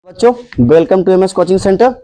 बच्चों welcome to MS coaching centre.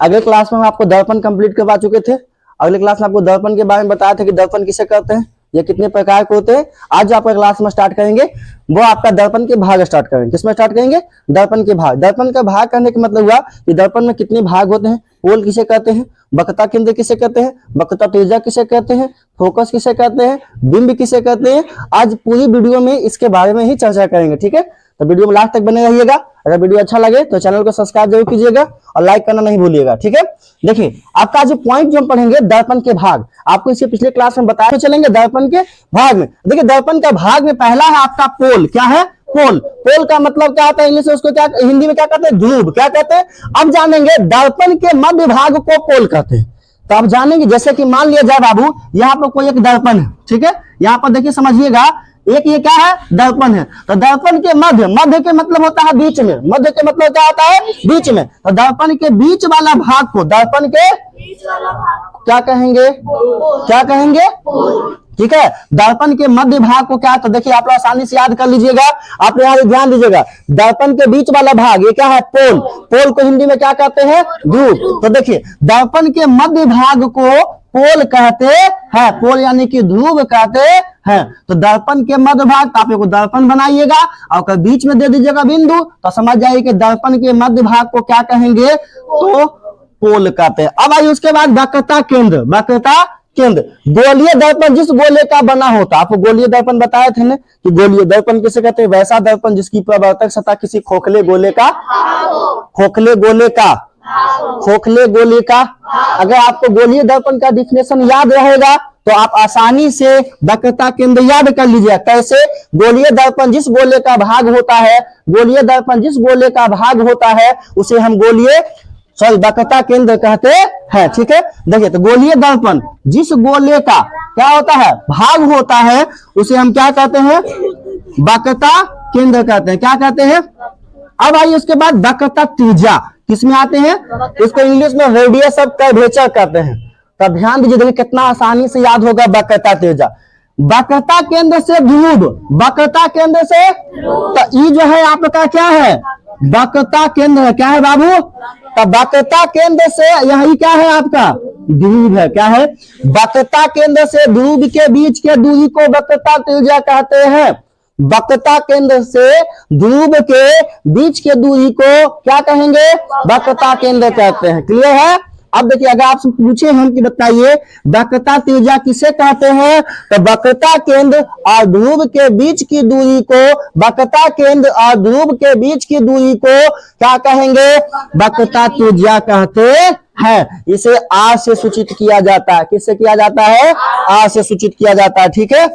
अगले class में हम आपको दर्पण कंप्लीट करवा चुके थे। अगले क्लास में आपको दर्पण के बारे में बताया था कि दर्पण किसे कहते हैं, ये कितने प्रकार के होते हैं। आज आपका क्लास में स्टार्ट करेंगे वो आपका दर्पण के भाग स्टार्ट करेंगे। किसमें स्टार्ट करेंगे? दर्पण के भाग। दर्पण का भाग करने का मतलब हुआ कि दर्पण में कितने भाग होते हैं, पोल किसे कहते हैं, वक्रता केंद्र किसे कहते हैं, वक्रता त्रिज्या किसे कहते हैं, फोकस किसे कहते हैं, बिंब किसे कहते हैं। आज पूरी वीडियो में इसके बारे में ही चर्चा करेंगे। ठीक है, तो वीडियो में लास्ट तक बने रहिएगा। अगर वीडियो अच्छा लगे तो चैनल को सब्सक्राइब जरूर कीजिएगा और लाइक करना नहीं भूलिएगा। ठीक है, देखिए आपका जो पॉइंट जो हम पढ़ेंगे दर्पण के भाग, आपको इसके पिछले क्लास में बताया, तो चलेंगे दर्पण के भाग में। देखिए दर्पण का भाग में पहला है आपका पोल। क्या है? पोल। पोल का मतलब क्या होता है इंग्लिश में, उसको क्या हिंदी में क्या कहते हैं? ध्रुव। क्या कहते हैं? अब जानेंगे दर्पण के मध्य भाग को पोल कहते हैं। तो आप जानेंगे, जैसे कि मान लिया जाए बाबू यहाँ पर कोई एक दर्पण है। ठीक है, यहाँ पर देखिए समझिएगा, एक ये क्या है? दर्पण है। तो दर्पण के मध्य, मध्य के मतलब होता है बीच में, मध्य के मतलब क्या होता है? बीच में। तो दर्पण के बीच वाला भाग को, दर्पण के बीच वाला भाग क्या कहेंगे? क्या कहेंगे? ठीक है, दर्पण के मध्य भाग को क्या, तो देखिए आप लोग आसानी से याद कर लीजिएगा। आप यहाँ ध्यान दीजिएगा, दर्पण के बीच वाला भाग ये क्या है? पोल। पोल को हिंदी में क्या कहते हैं? ध्रुव। तो देखिए दर्पण के मध्य भाग को पोल कहते हैं, पोल यानी कि ध्रुव कहते हैं। तो दर्पण के मध्य भाग, तो आप एक दर्पण बनाइएगा और बीच में दे दीजिएगा बिंदु, तो समझ जाइए कि दर्पण के मध्य भाग को क्या कहेंगे? तो पोल कहते हैं। अब आइए उसके बाद वक्रता केंद्र। वक्रता केंद्र, गोलीय दर्पण जिस गोले का बना होता, आपको गोलीय दर्पण बताए थे ना कि गोलीय दर्पण किसे कहते हैं? वैसा दर्पण जिसकी परावर्तक सतह किसी खोखले गोले का, खोखले गोले का, खोखले गोले का। अगर आपको गोलीय दर्पण का डिफिनेशन याद रहेगा तो आप आसानी से वक्रता केंद्र याद कर लीजिए। कैसे? गोलीय दर्पण जिस गोले का भाग होता है, गोलीय दर्पण जिस गोले का भाग होता है उसे हम गोलीय वक्रता केंद्र कहते हैं। ठीक है, देखिए तो गोलीय दर्पण जिस गोले का क्या होता है? भाग होता है, उसे हम क्या कहते हैं? वक्रता केंद्र कहते हैं। क्या कहते हैं? अब आइए उसके बाद वक्रता त्रिज्या किसमें आते हैं? इसको इंग्लिश में रेडियस ऑफ कर्वेचर कहते हैं। तो ध्यान दीजिए, देखिए कितना आसानी से याद होगा वक्रता त्रिज्या। वक्रता केंद्र से ध्रुव, वक्रता केंद्र से, तो ये जो है आपका क्या है? वक्रता केंद्र है। क्या है बाबू? तो वक्रता केंद्र से यही क्या है आपका? ध्रुव है। क्या है? वक्रता केंद्र से ध्रुव के बीच के दूरी को वक्रता त्रिज्या कहते हैं। वक्रता केंद्र से ध्रुव के बीच के दूरी को क्या कहेंगे? वक्रता केंद्र कहते हैं। क्लियर है? अब देखिए अगर आपसे पूछे हम कि बताइए वक्रता त्रिज्या किसे कहते हैं, तो वक्रता केंद्र और ध्रुव के बीच की दूरी को, वक्रता केंद्र और ध्रुव के बीच की दूरी को क्या कहेंगे? वक्रता त्रिज्या कहते हैं। इसे आर से सूचित किया जाता है। किससे किया जाता है? आर से सूचित किया जाता है। ठीक है,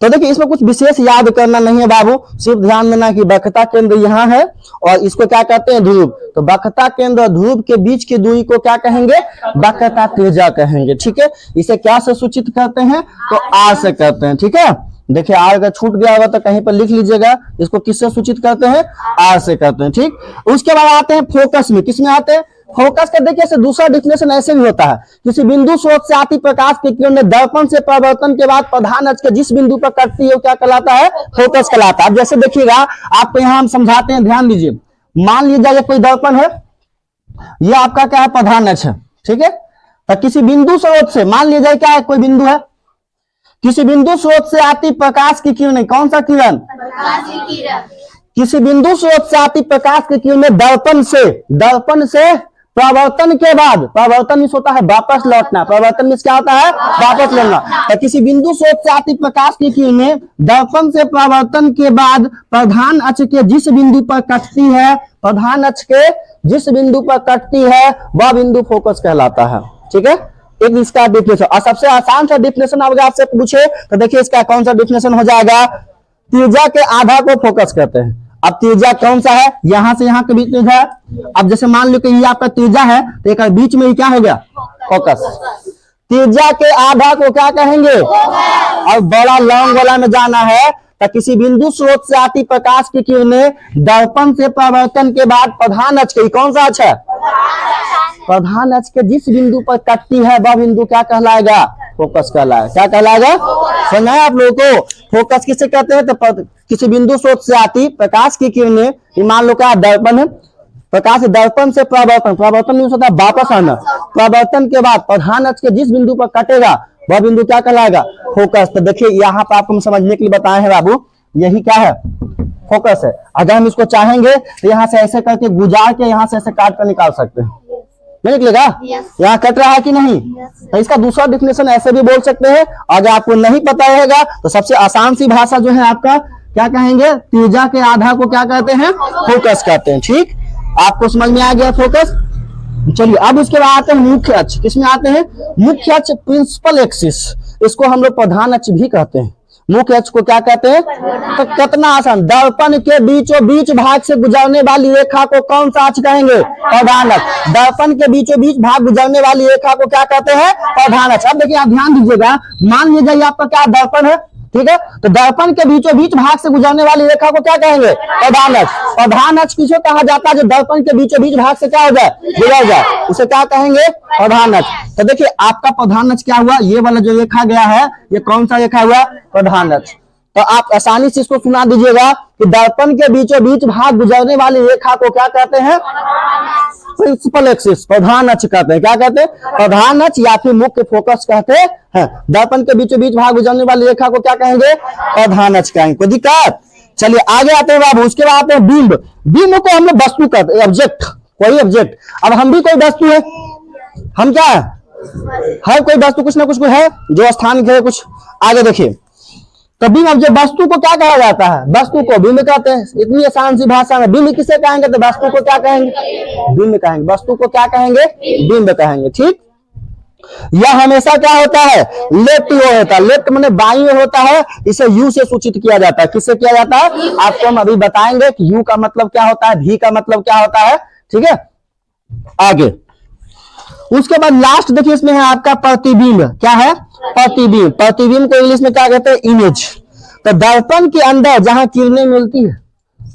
तो देखिए इसमें कुछ विशेष याद करना नहीं है बाबू, सिर्फ ध्यान देना कि वक्रता केंद्र यहाँ है और इसको क्या कहते हैं? ध्रुव। तो वक्रता केंद्र और ध्रुव के बीच की दूरी को क्या कहेंगे? वक्रता त्रिज्या कहेंगे। ठीक है, इसे क्या से सूचित करते हैं? तो आर से करते हैं। ठीक है, देखिए आर अगर छूट गया होगा तो कहीं पर लिख लीजिएगा, इसको किससे सूचित करते हैं? आर से करते हैं। ठीक, उसके बाद आते हैं फोकस में। किसमें आते हैं? फोकस का देखिए दूसरा डिफिनेशन ऐसे भी होता है, किसी बिंदु स्रोत से आती प्रकाश की किरण दर्पण से परावर्तन के बाद प्रधान अक्ष के जिस बिंदु पर कटती है वो क्या कहलाता है? फोकस कहलाता है। अब जैसे देखिएगा आपको यहाँ हम समझाते हैं, ध्यान दीजिए। मान लीजिए कोई दर्पण है, ये आपका क्या है? प्रधान अक्ष है। ठीक है, तो किसी बिंदु स्रोत से, मान लीजिए क्या है? कोई बिंदु है, किसी बिंदु स्रोत से आती प्रकाश की किरण, कौन सा किरण? प्रकाश की किरण। किसी बिंदु स्रोत से आती प्रकाश की किरण में दर्पण से परावर्तन के बाद, परावर्तन मिस होता है वापस लौटना, परावर्तन मिस क्या होता है? वापस लौटना। तो किसी बिंदु स्रोत से आती प्रकाश की किरणें दर्पण से परावर्तन के बाद प्रधान अक्ष के जिस बिंदु पर कटती है, प्रधान अक्ष के जिस बिंदु पर कटती है वह बिंदु फोकस कहलाता है। ठीक है, एक इसका डिफिनेशन। और सबसे आसान सा डिफिनेशन अगर आपसे पूछे तो देखिए इसका कौन सा डिफिनेशन हो जाएगा? त्रिज्या के आधा को फोकस कहते हैं। अब त्रिज्या कौन सा है? यहां से यहां के बीच त्रिज्या है। अब जैसे मान लो कि ये आपका त्रिज्या है, तो एक बीच में ही क्या हो गया? फोकस। त्रिज्या के आधा को क्या कहेंगे? और बड़ा लॉन्ग वाला में जाना है, तो किसी बिंदु स्रोत से आती प्रकाश की किरणें दर्पण से परावर्तन के बाद प्रधान अक्ष के, कौन सा अक्ष है? प्रधान अक्ष के जिस बिंदु पर कटती है वह बिंदु क्या कहलाएगा? फोकस कहलाएगा। क्या कहलाएगा? समझ आया आप लोगों को? फोकस किसे कहते हैं? तो किसी बिंदु स्रोत से आती प्रकाश की किरणें, मान लो क्या दर्पण है, प्रकाश दर्पण से परावर्तन, परावर्तन मीन्स होता है वापस आना, परावर्तन के बाद प्रधान अक्ष के जिस बिंदु पर कटेगा वह बिंदु क्या कहलाएगा, फोकस। तो देखिए यहाँ पर आपको हम समझने के लिए बताए हैं बाबू, यही क्या है, फोकस है। अगर हम इसको चाहेंगे तो यहाँ से ऐसे करके गुजार के यहाँ से ऐसे काट कर निकाल सकते हैं, नहीं निकलेगा, यहाँ कट रहा है कि नहीं। तो इसका दूसरा डिफिनेशन ऐसे भी बोल सकते हैं। अगर आपको नहीं पता रहेगा तो सबसे आसान सी भाषा जो है आपका क्या कहेंगे, त्रिज्या के आधा को क्या कहते हैं, फोकस कहते हैं। ठीक, आपको समझ में आ गया फोकस। चलिए अब उसके बाद आते हैं मुख्य अक्ष। किसमें आते हैं, मुख्य अक्ष, प्रिंसिपल एक्सिस, इसको हम लोग प्रधान अक्ष भी कहते हैं। मुख्य अक्ष को क्या कहते हैं, तो कितना आसान, दर्पण के बीचों बीच भाग से गुजरने वाली रेखा को कौन सा अक्ष कहेंगे, प्रधान अक्ष। दर्पण के बीचों बीच भाग गुजरने वाली रेखा को क्या कहते हैं, प्रधान अक्ष। अब देखिए आप ध्यान दीजिएगा, मान लीजिए ये आपका क्या दर्पण है, ठीक है, तो दर्पण के बीचों बीच भाग से गुजरने वाली रेखा को क्या कहेंगे, प्रधान अक्ष। प्रधान अक्ष किसे कहा जाता है, जो दर्पण के बीचों बीच भाग से क्या हो जाए, गुजर जाए, उसे क्या कहेंगे, प्रधान अक्ष। तो देखिए आपका प्रधान अक्ष क्या हुआ, ये वाला जो रेखा गया है ये कौन सा रेखा हुआ, प्रधान अक्ष। तो आप आसानी से इसको सुना दीजिएगा कि दर्पण के बीचों बीच भाग गुजरने वाली रेखा को क्या कहते हैं, प्रिंसिपल एक्सिस, प्रधान अक्ष कहते हैं। क्या कहते हैं, प्रधान अक्ष या फिर मुख्य फोकस कहते हैं। दर्पण के बीचों बीच भाग गुजरने वाली रेखा को क्या कहेंगे, प्रधान अक्ष कहेंगे। कोई दिक्कत। चलिए आगे आते हैं बाबू, उसके बाद आते हैं बिंब। बिंब को हम लोग वस्तु कहते हैं, ऑब्जेक्ट, कोई ऑब्जेक्ट। अब हम भी कोई वस्तु है, हम क्या है, हर कोई वस्तु कुछ ना कुछ है जो स्थान के कुछ। आगे देखिए, तो बिंब ऑब्जेक्ट, वस्तु को क्या कहा जाता है, वस्तु को बिंब कहते हैं। इतनी आसान सी भाषा में बिंब किसे कहेंगे, तो वस्तु को क्या कहेंगे, बिंब कहेंगे। वस्तु को क्या कहेंगे, बिंब कहेंगे। ठीक, यह हमेशा क्या होता है, लेफ्ट ओर होता है। लेफ्ट माने बाईं ओर होता है, इसे यू से सूचित किया जाता है। किससे किया जाता है, आपको हम अभी बताएंगे कि यू का मतलब क्या होता है, भी का मतलब क्या होता है। ठीक है, आगे उसके बाद लास्ट देखिए, इसमें है आपका प्रतिबिंब। क्या है, प्रतिबिंब। प्रतिबिंब को इंग्लिश में क्या कहते हैं, इमेज। तो दर्पण के अंदर जहां किरणें मिलती है,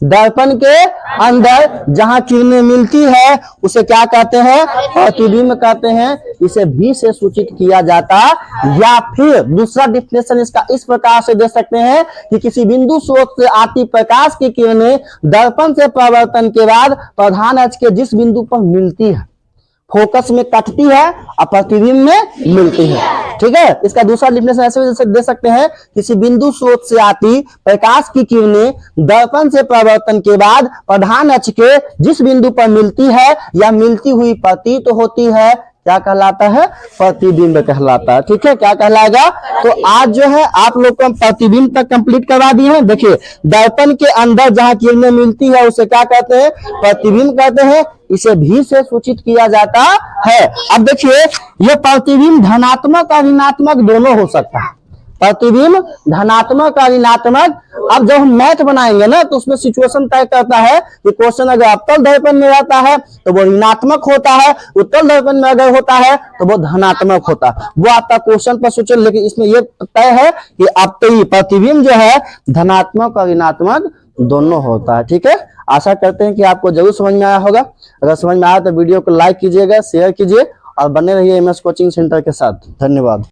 दर्पण के अंदर जहां किरणें मिलती है उसे क्या कहते हैं, प्रतिबिंब कहते हैं। इसे भी से सूचित किया जाता, या फिर दूसरा डिफिनेशन इसका इस प्रकार से दे सकते हैं कि किसी बिंदु स्रोत से आती प्रकाश की किरणें दर्पण से परावर्तन के बाद प्रधान अक्ष के जिस बिंदु पर मिलती है, फोकस में कटती है और प्रतिबिंब में मिलती है। ठीक है, इसका दूसरा डिफिनेशन ऐसे दे सकते हैं, किसी बिंदु स्रोत से आती प्रकाश की किरणें दर्पण से परावर्तन के बाद प्रधान अक्ष के जिस बिंदु पर मिलती है या मिलती हुई प्रतीत होती है, क्या कहलाता है, प्रतिबिंब कहलाता है। ठीक है, क्या कहलाएगा। तो आज जो है आप लोग को हम प्रतिबिंब तक कंप्लीट करवा दिए हैं। देखिए, दर्पण के अंदर जहां किरणें मिलती है उसे क्या कहते हैं, प्रतिबिंब कहते हैं। इसे भी से सूचित किया जाता है। अब देखिए, यह प्रतिबिंब धनात्मक और ऋणात्मक दोनों हो सकता है। प्रतिबिंब धनात्मक और ऋणात्मक। अब जब हम मैथ बनाएंगे ना तो उसमें सिचुएशन तय करता है कि क्वेश्चन अगर अवतल दर्पण में रहता है तो वो ऋणात्मक होता है, उत्तल दर्पण में अगर होता है तो वो धनात्मक होता है। वो आपका क्वेश्चन पर सोचो, लेकिन इसमें ये तय है कि आपका प्रतिबिंब जो है धनात्मक और ऋणात्मक दोनों होता है। ठीक है, आशा करते हैं कि आपको जरूर समझ में आया होगा। अगर समझ में आया तो वीडियो को लाइक कीजिएगा, शेयर कीजिए और बने रहिए एमएस कोचिंग सेंटर के साथ। धन्यवाद।